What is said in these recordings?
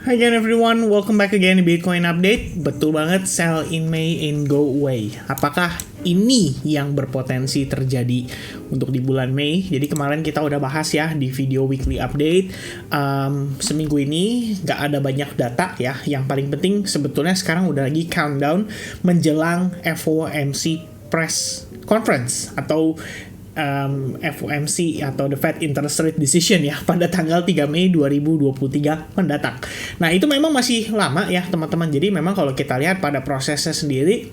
Hi again everyone, welcome back again di Bitcoin Update. Betul banget, sell in May and go away. Apakah ini yang berpotensi terjadi untuk di bulan Mei? Jadi kemarin kita udah bahas ya di video weekly update. Seminggu ini gak ada banyak data ya. Yang paling penting sebetulnya sekarang udah lagi countdown menjelang FOMC press conference atau FOMC atau the Fed Interest Rate Decision ya pada tanggal 3 Mei 2023 mendatang. Nah itu memang masih lama ya teman-teman. Jadi memang kalau kita lihat pada prosesnya sendiri,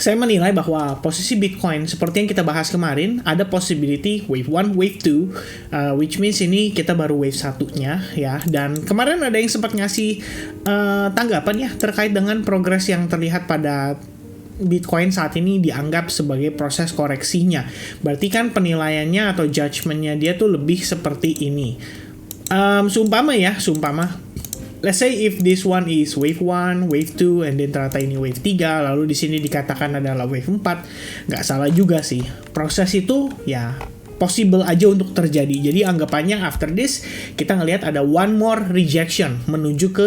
saya menilai bahwa posisi Bitcoin seperti yang kita bahas kemarin, ada possibility wave 1, wave 2, which means ini kita baru wave satunya ya. Dan kemarin ada yang sempat ngasih tanggapan ya terkait dengan progres yang terlihat pada Bitcoin saat ini dianggap sebagai proses koreksinya. Berarti kan penilaiannya atau judgment-nya dia tuh lebih seperti ini. Seumpama, let's say if this one is wave 1, wave 2, and then ternyata ini wave 3, lalu di sini dikatakan adalah wave 4, nggak salah juga sih. Proses itu ya possible aja untuk terjadi. Jadi anggapannya after this, kita ngelihat ada one more rejection menuju ke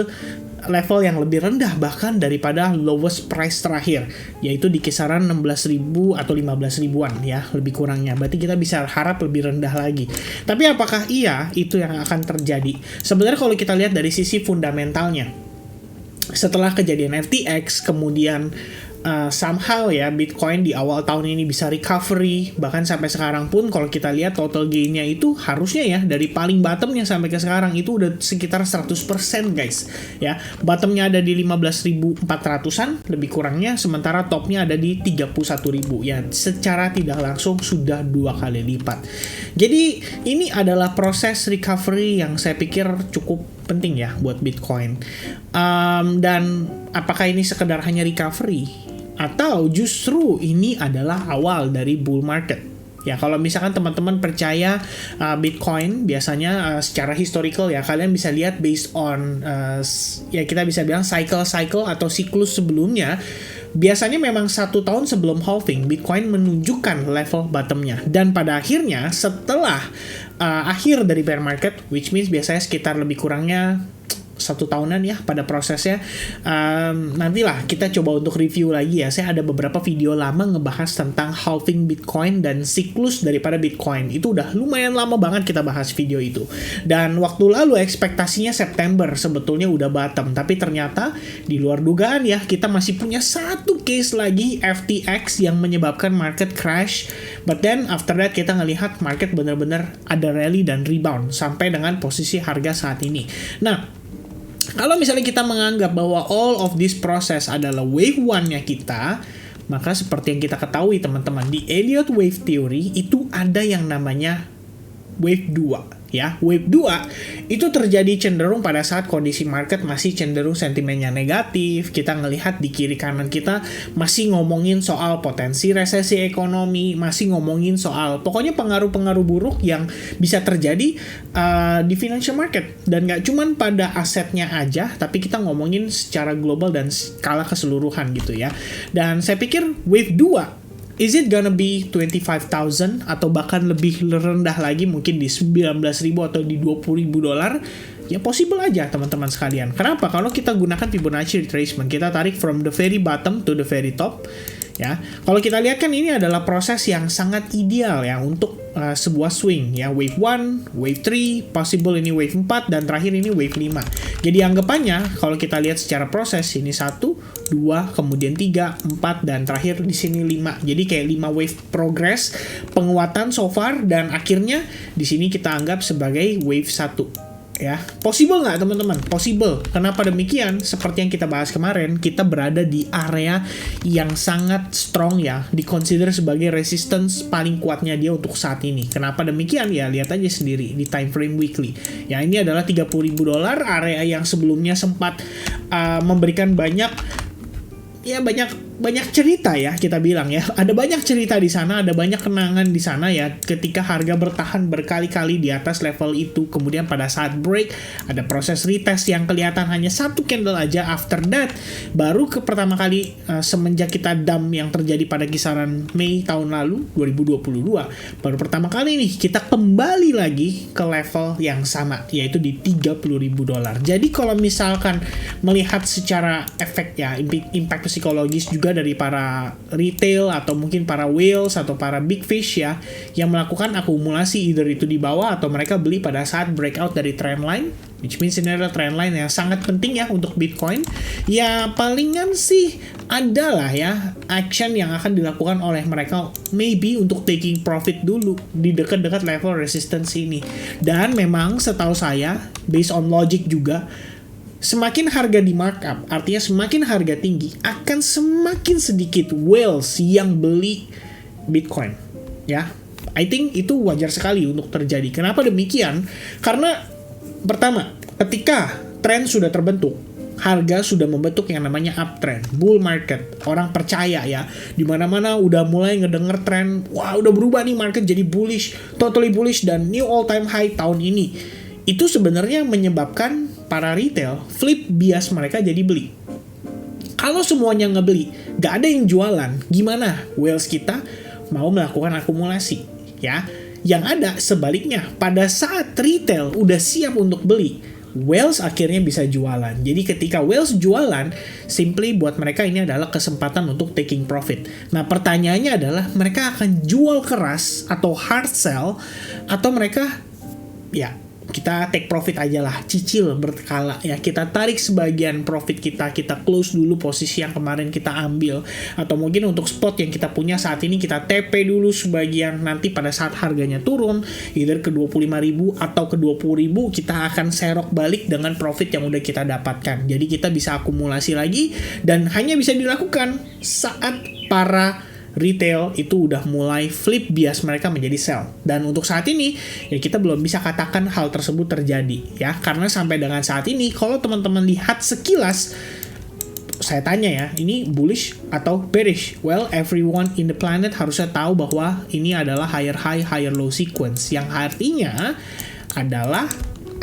level yang lebih rendah bahkan daripada lowest price terakhir, yaitu di kisaran 16.000 atau 15.000-an ya, lebih kurangnya. Berarti kita bisa harap lebih rendah lagi. Tapi apakah iya itu yang akan terjadi? Sebenarnya kalau kita lihat dari sisi fundamentalnya, setelah kejadian FTX, kemudian somehow ya Bitcoin di awal tahun ini bisa recovery, bahkan sampai sekarang pun kalau kita lihat total gain-nya itu harusnya ya dari paling bottomnya sampai ke sekarang itu udah sekitar 100% guys ya. Bottomnya ada di 15.400-an lebih kurangnya, sementara topnya ada di 31.000 ya, secara tidak langsung sudah 2 kali lipat. Jadi ini adalah proses recovery yang saya pikir cukup penting ya buat Bitcoin. Dan apakah ini sekedar hanya recovery atau justru ini adalah awal dari bull market? Ya, kalau misalkan teman-teman percaya Bitcoin biasanya secara historical ya, kalian bisa lihat based on ya kita bisa bilang cycle atau siklus sebelumnya. Biasanya memang 1 tahun sebelum halving, Bitcoin menunjukkan level bottomnya. Dan pada akhirnya setelah akhir dari bear market, which means biasanya sekitar lebih kurangnya 1 tahunan ya pada prosesnya. Nantilah kita coba untuk review lagi ya. Saya ada beberapa video lama ngebahas tentang halving Bitcoin dan siklus daripada Bitcoin. Itu udah lumayan lama banget kita bahas video itu. Dan waktu lalu ekspektasinya September sebetulnya udah bottom. Tapi ternyata di luar dugaan ya, kita masih punya satu case lagi FTX yang menyebabkan market crash. But then after that kita ngelihat market benar-benar ada rally dan rebound sampai dengan posisi harga saat ini. Nah, kalau misalnya kita menganggap bahwa all of this process adalah wave 1-nya kita, maka seperti yang kita ketahui teman-teman, di Elliott Wave Theory itu ada yang namanya wave 2. Ya, wave 2 itu terjadi cenderung pada saat kondisi market masih cenderung sentimennya negatif. Kita ngelihat di kiri kanan kita masih ngomongin soal potensi resesi ekonomi, masih ngomongin soal pokoknya pengaruh-pengaruh buruk yang bisa terjadi di financial market. Dan nggak cuman pada asetnya aja, tapi kita ngomongin secara global dan skala keseluruhan gitu ya. Dan saya pikir wave 2, is it gonna be 25,000 atau bahkan lebih rendah lagi, mungkin di 19.000 atau di 20.000 dolar? Ya possible aja teman-teman sekalian. Kenapa? Kalau kita gunakan Fibonacci retracement, kita tarik from the very bottom to the very top. Ya, kalau kita lihat kan ini adalah proses yang sangat ideal ya untuk sebuah swing ya, wave 1, wave 3, possible ini wave 4 dan terakhir ini wave 5. Jadi anggapannya kalau kita lihat secara proses ini 1, 2, kemudian 3, 4 dan terakhir di sini 5. Jadi kayak 5 wave progress penguatan so far dan akhirnya di sini kita anggap sebagai wave 1. Ya, possible nggak teman-teman? Possible. Kenapa demikian? Seperti yang kita bahas kemarin, kita berada di area yang sangat strong ya, dikonsider sebagai resistance paling kuatnya dia untuk saat ini. Kenapa demikian? Ya, lihat aja sendiri di time frame weekly. Ya, ini adalah 30.000 dolar, area yang sebelumnya sempat memberikan banyak banyak cerita ya, kita bilang ya. Ada banyak cerita di sana, ada banyak kenangan di sana ya ketika harga bertahan berkali-kali di atas level itu. Kemudian pada saat break ada proses retest yang kelihatan hanya satu candle aja. After that baru pertama kali semenjak kita dump yang terjadi pada kisaran Mei tahun lalu 2022, baru pertama kali nih kita kembali lagi ke level yang sama, yaitu di $30.000. Jadi kalau misalkan melihat secara efek ya, impact psikologis juga dari para retail atau mungkin para whales atau para big fish ya, yang melakukan akumulasi either itu di bawah atau mereka beli pada saat breakout dari trend line, which means ini adalah trend line yang sangat penting ya untuk Bitcoin. Ya palingan sih adalah ya action yang akan dilakukan oleh mereka maybe untuk taking profit dulu di dekat-dekat level resistance ini. Dan memang setahu saya based on logic juga, semakin harga di markup, artinya semakin harga tinggi, akan semakin sedikit whales yang beli Bitcoin. Ya, I think itu wajar sekali untuk terjadi. Kenapa demikian? Karena pertama, ketika tren sudah terbentuk, harga sudah membentuk yang namanya uptrend, bull market. Orang percaya ya, di mana-mana udah mulai ngedenger tren, wah udah berubah nih market jadi bullish, totally bullish dan new all time high tahun ini. Itu sebenarnya menyebabkan para retail flip bias mereka jadi beli. Kalau semuanya ngebeli, gak ada yang jualan, gimana whales kita mau melakukan akumulasi ya? Yang ada sebaliknya, pada saat retail udah siap untuk beli, whales akhirnya bisa jualan. Jadi ketika whales jualan, simply buat mereka ini adalah kesempatan untuk taking profit. Nah pertanyaannya adalah, mereka akan jual keras atau hard sell, atau mereka ya kita take profit aja lah, cicil berkala ya, kita tarik sebagian profit kita close dulu posisi yang kemarin kita ambil, atau mungkin untuk spot yang kita punya saat ini kita TP dulu sebagian, nanti pada saat harganya turun either ke 25.000 atau ke 20.000 kita akan serok balik dengan profit yang udah kita dapatkan. Jadi kita bisa akumulasi lagi, dan hanya bisa dilakukan saat para retail itu udah mulai flip bias mereka menjadi sell. Dan untuk saat ini ya kita belum bisa katakan hal tersebut terjadi ya, karena sampai dengan saat ini kalau teman-teman lihat sekilas, saya tanya ya, ini bullish atau bearish? Well, everyone in the planet harusnya tahu bahwa ini adalah higher high higher low sequence, yang artinya adalah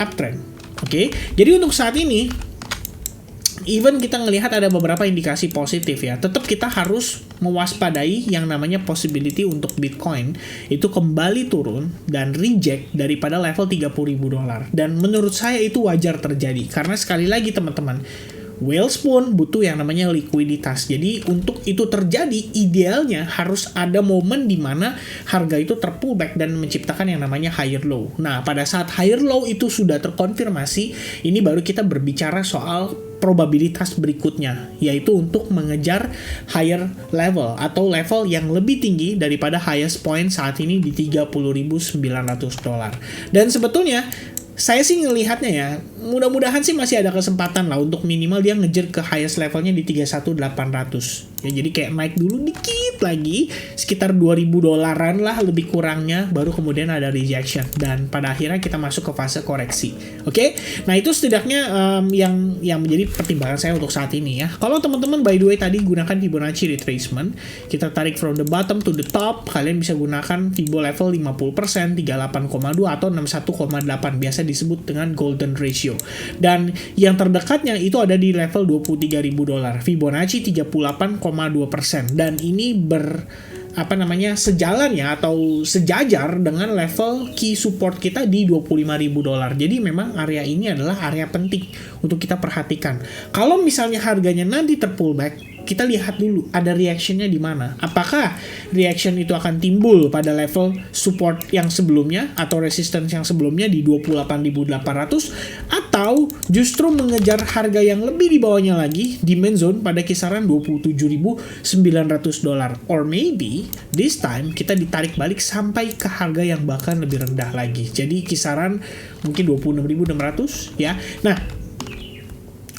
uptrend. Oke, jadi untuk saat ini even kita ngelihat ada beberapa indikasi positif ya, tetap kita harus mewaspadai yang namanya possibility untuk Bitcoin itu kembali turun dan reject daripada level $30.000. Dan menurut saya itu wajar terjadi, karena sekali lagi teman-teman, whales pun butuh yang namanya likuiditas. Jadi untuk itu terjadi, idealnya harus ada momen di mana harga itu terpullback dan menciptakan yang namanya higher low. Nah, pada saat higher low itu sudah terkonfirmasi, ini baru kita berbicara soal probabilitas berikutnya, yaitu untuk mengejar higher level atau level yang lebih tinggi daripada highest point saat ini di $30.900. Dan sebetulnya saya sih ngelihatnya ya, mudah-mudahan sih masih ada kesempatan lah untuk minimal dia ngejar ke highest levelnya di 31.800. Ya, jadi kayak naik dulu dikit lagi, sekitar $2.000 lah lebih kurangnya, baru kemudian ada rejection. Dan pada akhirnya kita masuk ke fase koreksi. Oke? Nah, itu setidaknya yang menjadi pertimbangan saya untuk saat ini ya. Kalau teman-teman by the way tadi gunakan Fibonacci retracement, kita tarik from the bottom to the top, kalian bisa gunakan Fibo level 50%, 38,2 atau 61,8, biasa disebut dengan golden ratio. Dan yang terdekatnya itu ada di level $23.000, Fibonacci 38,2%, dan ini sejalan ya atau sejajar dengan level key support kita di $25.000. Jadi memang area ini adalah area penting untuk kita perhatikan. Kalau misalnya harganya nanti terpullback, kita lihat dulu ada reactionnya di mana. Apakah reaction itu akan timbul pada level support yang sebelumnya atau resistance yang sebelumnya di 28.800, atau justru mengejar harga yang lebih di bawahnya lagi, demand zone pada kisaran $27.900, or maybe this time kita ditarik balik sampai ke harga yang bahkan lebih rendah lagi. Jadi kisaran mungkin 26.600 ya. Nah,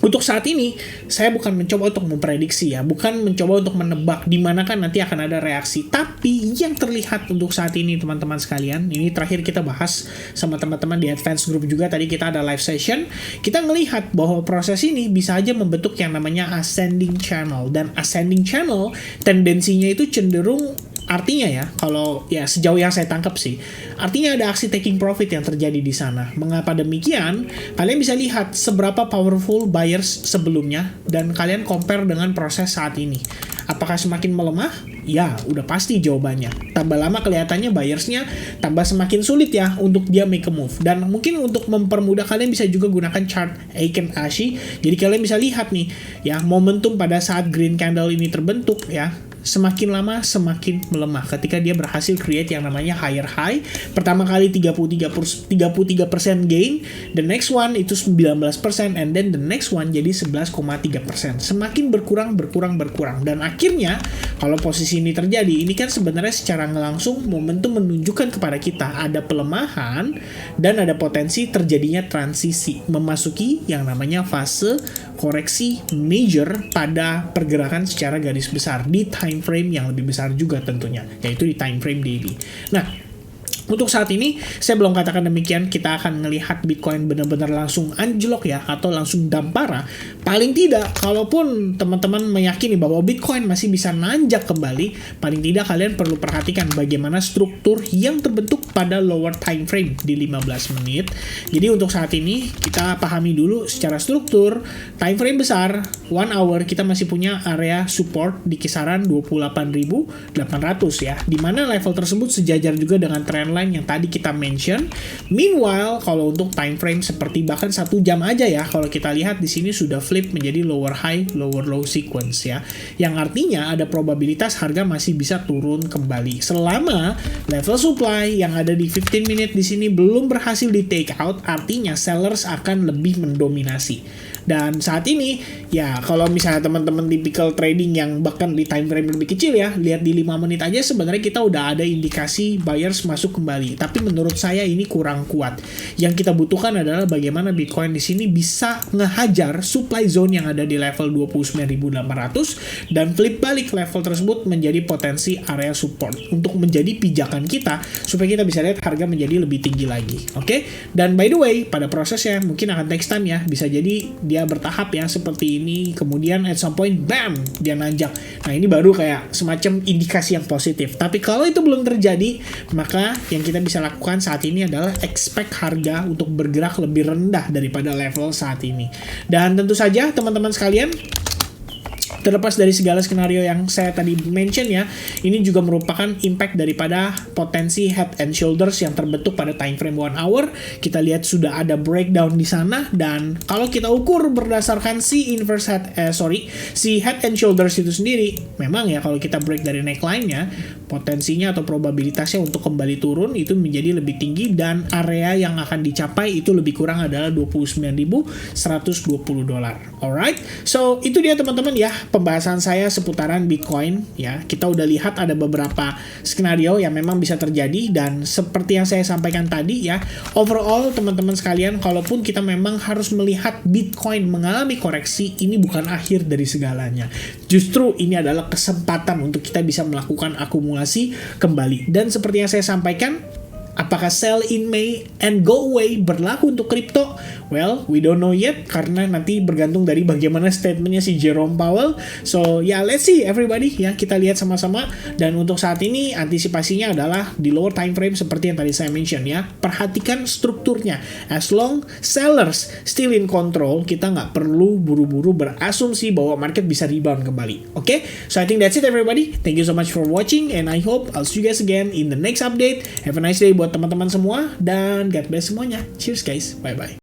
Untuk saat ini, saya bukan mencoba untuk memprediksi ya, bukan mencoba untuk menebak di mana kan nanti akan ada reaksi. Tapi yang terlihat untuk saat ini teman-teman sekalian, ini terakhir kita bahas sama teman-teman di Advance Group juga, tadi kita ada live session, kita melihat bahwa proses ini bisa aja membentuk yang namanya ascending channel. Dan ascending channel tendensinya itu cenderung, artinya ya, kalau ya sejauh yang saya tangkap sih, artinya ada aksi taking profit yang terjadi di sana. Mengapa demikian? Kalian bisa lihat seberapa powerful buyers sebelumnya dan kalian compare dengan proses saat ini. Apakah semakin melemah? Ya, udah pasti jawabannya. Tambah lama kelihatannya buyersnya, tambah semakin sulit ya untuk dia make a move. Dan mungkin untuk mempermudah, kalian bisa juga gunakan chart Heiken Ashi. Jadi kalian bisa lihat nih, ya, momentum pada saat green candle ini terbentuk ya, semakin lama semakin melemah ketika dia berhasil create yang namanya higher high. Pertama kali 33% gain, the next one itu 19%, and then the next one jadi 11,3%. Semakin berkurang. Dan akhirnya kalau posisi ini terjadi, ini kan sebenarnya secara langsung momentum menunjukkan kepada kita ada pelemahan dan ada potensi terjadinya transisi memasuki yang namanya fase koreksi major pada pergerakan secara garis besar di time frame yang lebih besar juga tentunya, yaitu di time frame daily. Nah, untuk saat ini, saya belum katakan demikian, kita akan melihat Bitcoin benar-benar langsung anjlok ya, atau langsung dampara. Paling tidak, kalaupun teman-teman meyakini bahwa Bitcoin masih bisa nanjak kembali, paling tidak kalian perlu perhatikan bagaimana struktur yang terbentuk pada lower time frame di 15 menit. Jadi untuk saat ini, kita pahami dulu secara struktur, time frame besar, 1 hour, kita masih punya area support di kisaran 28.800 ya, dimana level tersebut sejajar juga dengan trend line yang tadi kita mention. Meanwhile, kalau untuk time frame seperti bahkan 1 jam aja ya, kalau kita lihat di sini sudah flip menjadi lower high, lower low sequence ya. Yang artinya ada probabilitas harga masih bisa turun kembali selama level supply yang ada di 15 minute di sini belum berhasil di take out, artinya sellers akan lebih mendominasi. Dan saat ini, ya kalau misalnya teman-teman typical trading yang bahkan di time frame lebih kecil ya, lihat di 5 menit aja sebenarnya kita udah ada indikasi buyers masuk kembali. Tapi menurut saya ini kurang kuat. Yang kita butuhkan adalah bagaimana Bitcoin di sini bisa ngehajar supply zone yang ada di level 29.800 dan flip balik level tersebut menjadi potensi area support untuk menjadi pijakan kita supaya kita bisa lihat harga menjadi lebih tinggi lagi. Oke? Dan by the way, pada prosesnya mungkin akan take time ya, bisa jadi dia bertahap ya seperti ini, kemudian at some point bam dia nanjak. Nah, ini baru kayak semacam indikasi yang positif. Tapi kalau itu belum terjadi, maka yang kita bisa lakukan saat ini adalah expect harga untuk bergerak lebih rendah daripada level saat ini. Dan tentu saja teman-teman sekalian, terlepas dari segala skenario yang saya tadi mention ya, ini juga merupakan impact daripada potensi head and shoulders yang terbentuk pada time frame 1 hour. Kita lihat sudah ada breakdown di sana, dan kalau kita ukur berdasarkan si head and shoulders itu sendiri, memang ya kalau kita break dari neckline-nya, potensinya atau probabilitasnya untuk kembali turun itu menjadi lebih tinggi, dan area yang akan dicapai itu lebih kurang adalah $29.120. Alright, so itu dia teman-teman ya pembahasan saya seputaran Bitcoin ya. Kita udah lihat ada beberapa skenario yang memang bisa terjadi, dan seperti yang saya sampaikan tadi ya, overall teman-teman sekalian, kalaupun kita memang harus melihat Bitcoin mengalami koreksi, ini bukan akhir dari segalanya. Justru ini adalah kesempatan untuk kita bisa melakukan akumulasi kembali. Dan seperti yang saya sampaikan, apakah sell in May and go away berlaku untuk kripto? Well, we don't know yet, karena nanti bergantung dari bagaimana statementnya si Jerome Powell. So, ya, let's see everybody ya, kita lihat sama-sama. Dan untuk saat ini antisipasinya adalah di lower time frame seperti yang tadi saya mention ya. Perhatikan strukturnya. As long sellers still in control, kita nggak perlu buru-buru berasumsi bahwa market bisa rebound kembali. Oke? So, I think that's it everybody. Thank you so much for watching, and I hope I'll see you guys again in the next update. Have a nice day buat teman-teman semua, dan God bless semuanya. Cheers guys. Bye-bye.